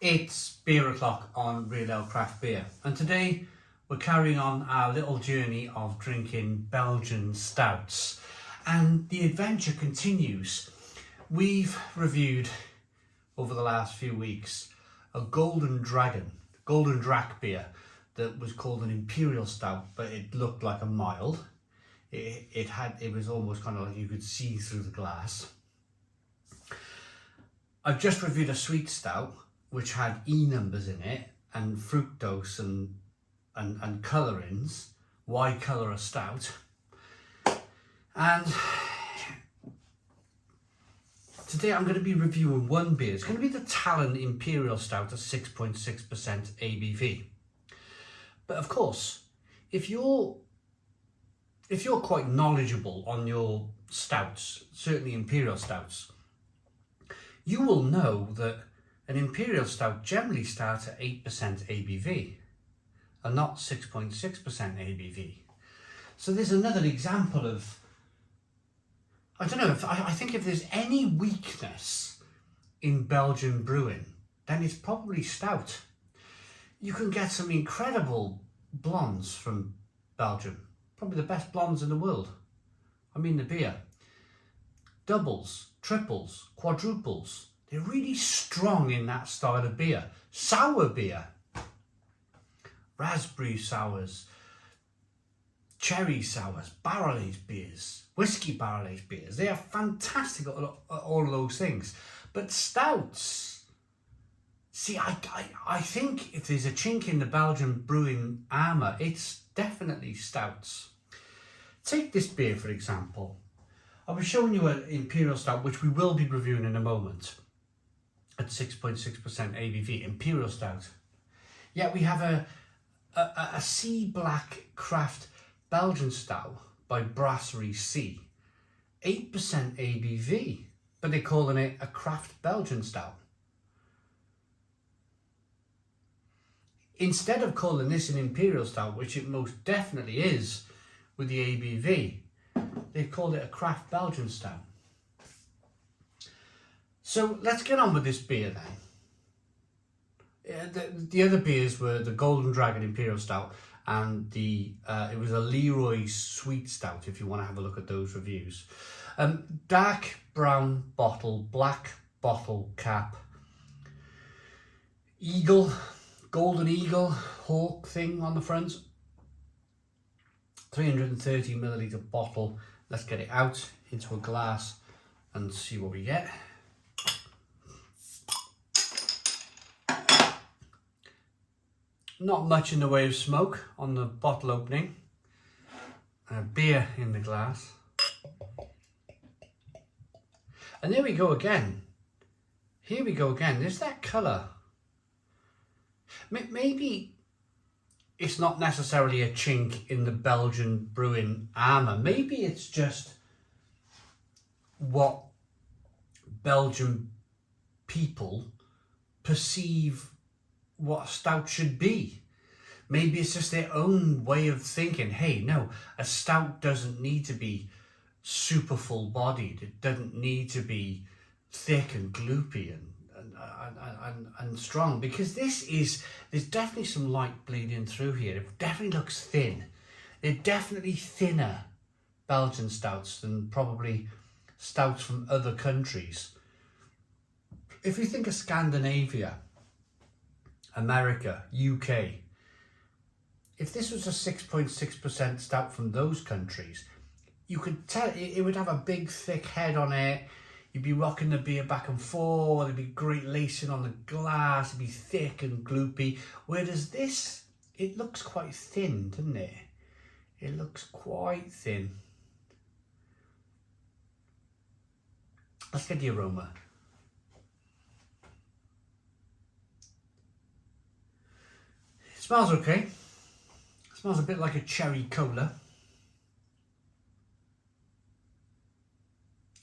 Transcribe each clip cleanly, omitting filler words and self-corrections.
It's beer o'clock on Real Ale Craft Beer, and today we're carrying on our little journey of drinking Belgian stouts, and the adventure continues. We've reviewed over the last few weeks a golden drac beer that was called an Imperial Stout, but it looked like a mild. It was almost kind of like you could see through the glass. I've just reviewed a sweet stout which had E numbers in it and fructose and colourings. Why colour a stout? And today I'm going to be reviewing one beer. It's going to be the Talon Imperial Stout at 6.6% ABV. But of course, if you're quite knowledgeable on your stouts, certainly Imperial stouts, you will know that an Imperial Stout generally starts at 8% ABV and not 6.6% ABV. So there's another example of, I don't know, I think if there's any weakness in Belgian brewing, then it's probably stout. You can get some incredible blondes from Belgium, probably the best blondes in the world. I mean the beer. Doubles, triples, quadruples. They're really strong in that style of beer. Sour beer. Raspberry sours, cherry sours, barrel-aged beers, whiskey barrel-aged beers. They are fantastic at all of those things. But stouts, see, I think if there's a chink in the Belgian brewing armour, it's definitely stouts. Take this beer, for example. I was showing you an Imperial Stout, which we will be reviewing in a moment, at 6.6% ABV, Imperial Stout. Yet we have a Sea Black Craft Belgian Stout by Brasserie C, 8% ABV, but they're calling it a Craft Belgian Stout. Instead of calling this an Imperial Stout, which it most definitely is with the ABV, they've called it a Craft Belgian Stout. So let's get on with this beer then. The other beers were the Golden Dragon Imperial Stout and it was a Leroy Sweet Stout, if you want to have a look at those reviews. Dark brown bottle, black bottle cap, eagle, golden eagle, hawk thing on the front. 330 milliliter bottle. Let's get it out into a glass and see what we get. Not much in the way of smoke on the bottle opening. Beer in the glass. And there we go again. Here we go again. There's that colour. Maybe it's not necessarily a chink in the Belgian brewing armour. Maybe it's just what Belgian people perceive what a stout should be. Maybe it's just their own way of thinking, hey, no, a stout doesn't need to be super full bodied. It doesn't need to be thick and gloopy and strong, because there's definitely some light bleeding through here. It definitely looks thin. They're definitely thinner Belgian stouts than probably stouts from other countries. If you think of Scandinavia, America, UK, if this was a 6.6% stout from those countries, you could tell it would have a big thick head on it. You'd be rocking the beer back and forth. There'd be great lacing on the glass. It'd be thick and gloopy. Whereas this, it looks quite thin, doesn't it? It looks quite thin. Let's get the aroma. It smells okay. It smells a bit like a cherry cola,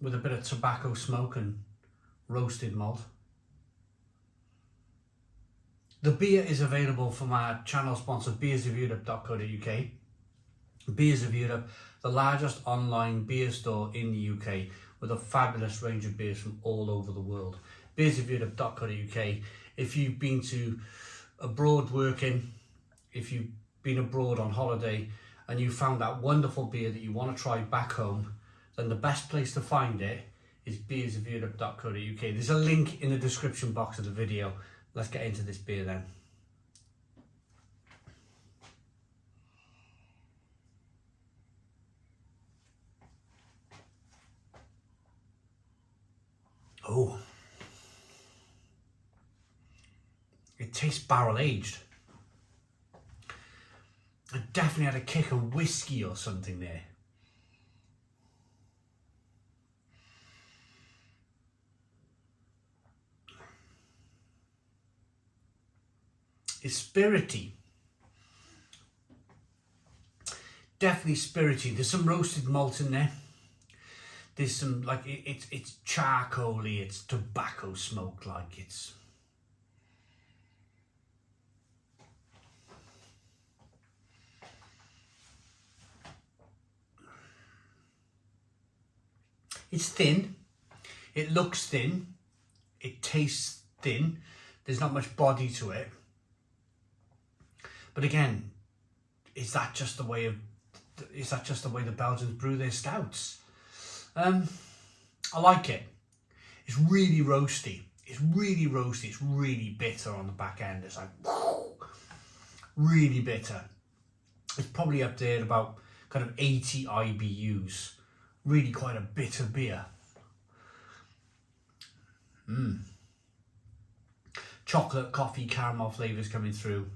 with a bit of tobacco smoke and roasted malt. The beer is available from our channel sponsor, beersofeurope.co.uk. Beers of Europe, the largest online beer store in the UK, with a fabulous range of beers from all over the world. beersofeurope.co.uk if you've been to abroad working, if you've been abroad on holiday and you found that wonderful beer that you want to try back home, then the best place to find it is beersofeurope.co.uk. There's a link in the description box of the video. Let's get into this beer then. Oh, it tastes barrel aged. I definitely had a kick of whiskey or something there. It's spirity. Definitely spirity. There's some roasted malt in there. There's some, like, it's charcoaly, it's tobacco smoke, like it's... It's thin, it looks thin, it tastes thin, there's not much body to it. But again, is that just the way the Belgians brew their stouts? I like it. It's really roasty. It's really roasty. It's really bitter on the back end. It's like really bitter. It's probably up there at about kind of 80 IBUs. Really quite a bitter beer. Chocolate, coffee, caramel flavours coming through.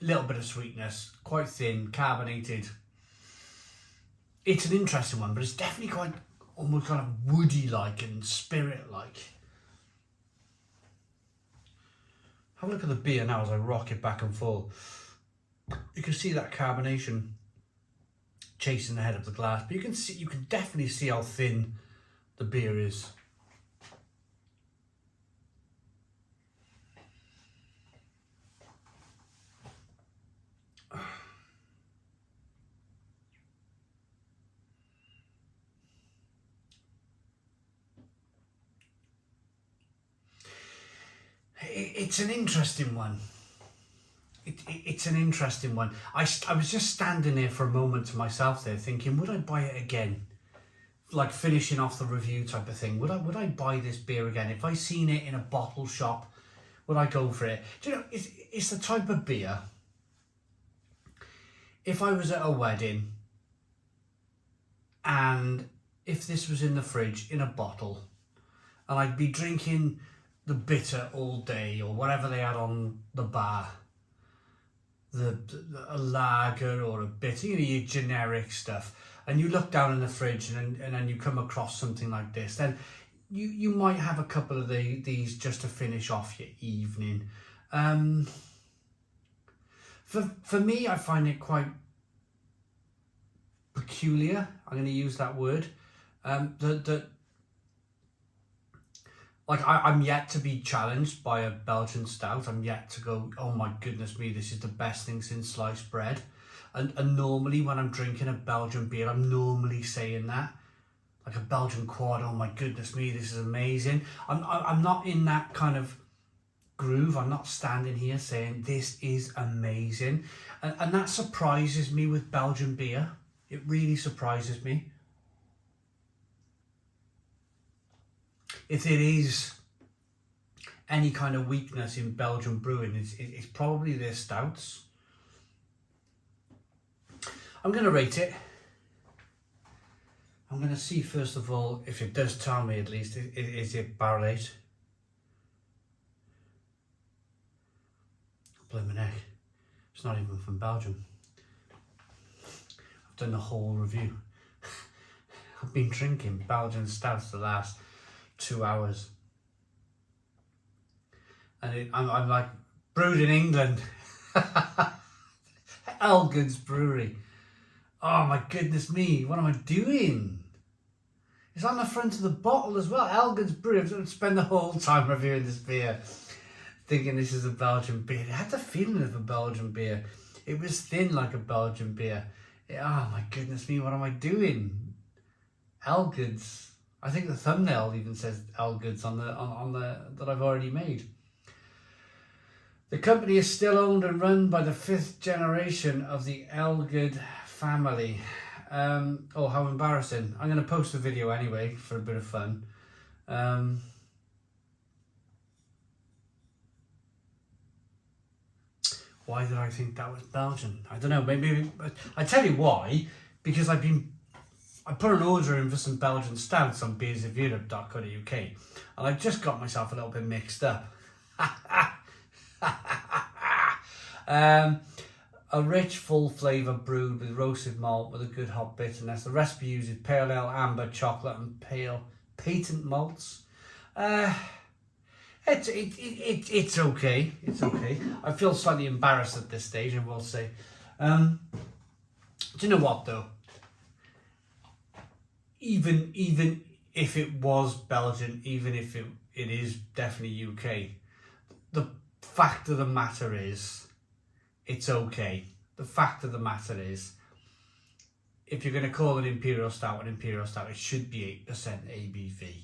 Little bit of sweetness, quite thin, carbonated. It's an interesting one, but it's definitely quite almost kind of woody-like and spirit-like. Have a look at the beer now as I rock it back and forth. You can see that carbonation chasing the head of the glass, but you can definitely see how thin the beer is. It's an interesting one. It's an interesting one. I was just standing there for a moment to myself there thinking, would I buy it again? Like finishing off the review type of thing. Would I buy this beer again? If I seen it in a bottle shop, would I go for it? Do you know, it's the type of beer, if I was at a wedding and if this was in the fridge in a bottle and I'd be drinking the bitter all day or whatever they had on the bar, a lager or a bitter, you know, your generic stuff, and you look down in the fridge and then you come across something like this, then you might have a couple of these just to finish off your evening. For me, I find it quite peculiar. I'm going to use that word. Like I'm yet to be challenged by a Belgian stout. I'm yet to go, oh my goodness me, this is the best thing since sliced bread. And normally when I'm drinking a Belgian beer, I'm normally saying that. Like a Belgian quad, oh my goodness me, this is amazing. I'm not in that kind of groove. I'm not standing here saying this is amazing. And that surprises me with Belgian beer. It really surprises me. If there is any kind of weakness in Belgian brewing, it's probably their stouts. I'm going to rate it. I'm going to see first of all, if it does tell me at least, is it barrel aged? Blimey neck. It's not even from Belgium. I've done the whole review. I've been drinking Belgian stouts the last 2 hours. And I'm like, brewed in England. Elgoods Brewery. Oh my goodness me, what am I doing? It's on the front of the bottle as well. Elgoods Brewery. I'm going to spend the whole time reviewing this beer thinking this is a Belgian beer. It had the feeling of a Belgian beer. It was thin like a Belgian beer. Oh my goodness me, what am I doing? Elgoods. I think the thumbnail even says Elgoods on the that I've already made. The company is still owned and run by the 5th generation of the Elgood family. Oh, how embarrassing. I'm going to post a video anyway for a bit of fun. Why did I think that was Belgian? I don't know, maybe, I tell you why, because I put an order in for some Belgian stouts on beersofeurope.co.uk and I just got myself a little bit mixed up. A rich, full flavour brewed with roasted malt with a good hop bitterness. The recipe uses pale ale, amber, chocolate and pale patent malts. It's okay. It's okay. I feel slightly embarrassed at this stage, I will say. Do you know what though? Even if it was Belgian, even if it is definitely UK, the fact of the matter is, it's okay. The fact of the matter is, if you're going to call an Imperial Stout, it should be 8%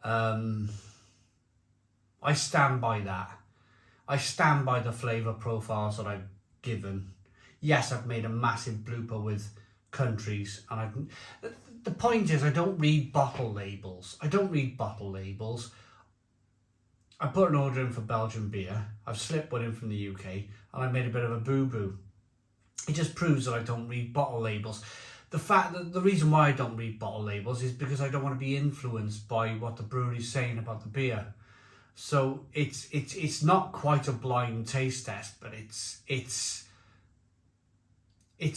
ABV. I stand by that. I stand by the flavour profiles that I've given. Yes, I've made a massive blooper with countries, and the point is, I don't read bottle labels. I put an order in for Belgian beer. I've slipped one in from the UK, and I made a bit of a boo-boo. It just proves that I don't read bottle labels. The reason why I don't read bottle labels is because I don't want to be influenced by what the brewery's saying about the beer. So it's not quite a blind taste test, but it's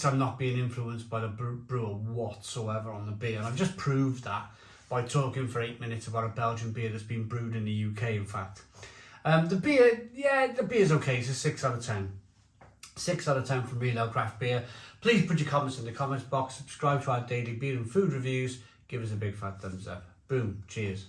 I'm not being influenced by the brewer whatsoever on the beer, and I've just proved that by talking for 8 minutes about a Belgian beer that's been brewed in the UK, in fact. The beer's okay. It's a 6 out of 10. 6 out of 10 from Real Ale Craft Beer. Please put your comments in the comments box. Subscribe to our daily beer and food reviews. Give us a big fat thumbs up. Boom. Cheers.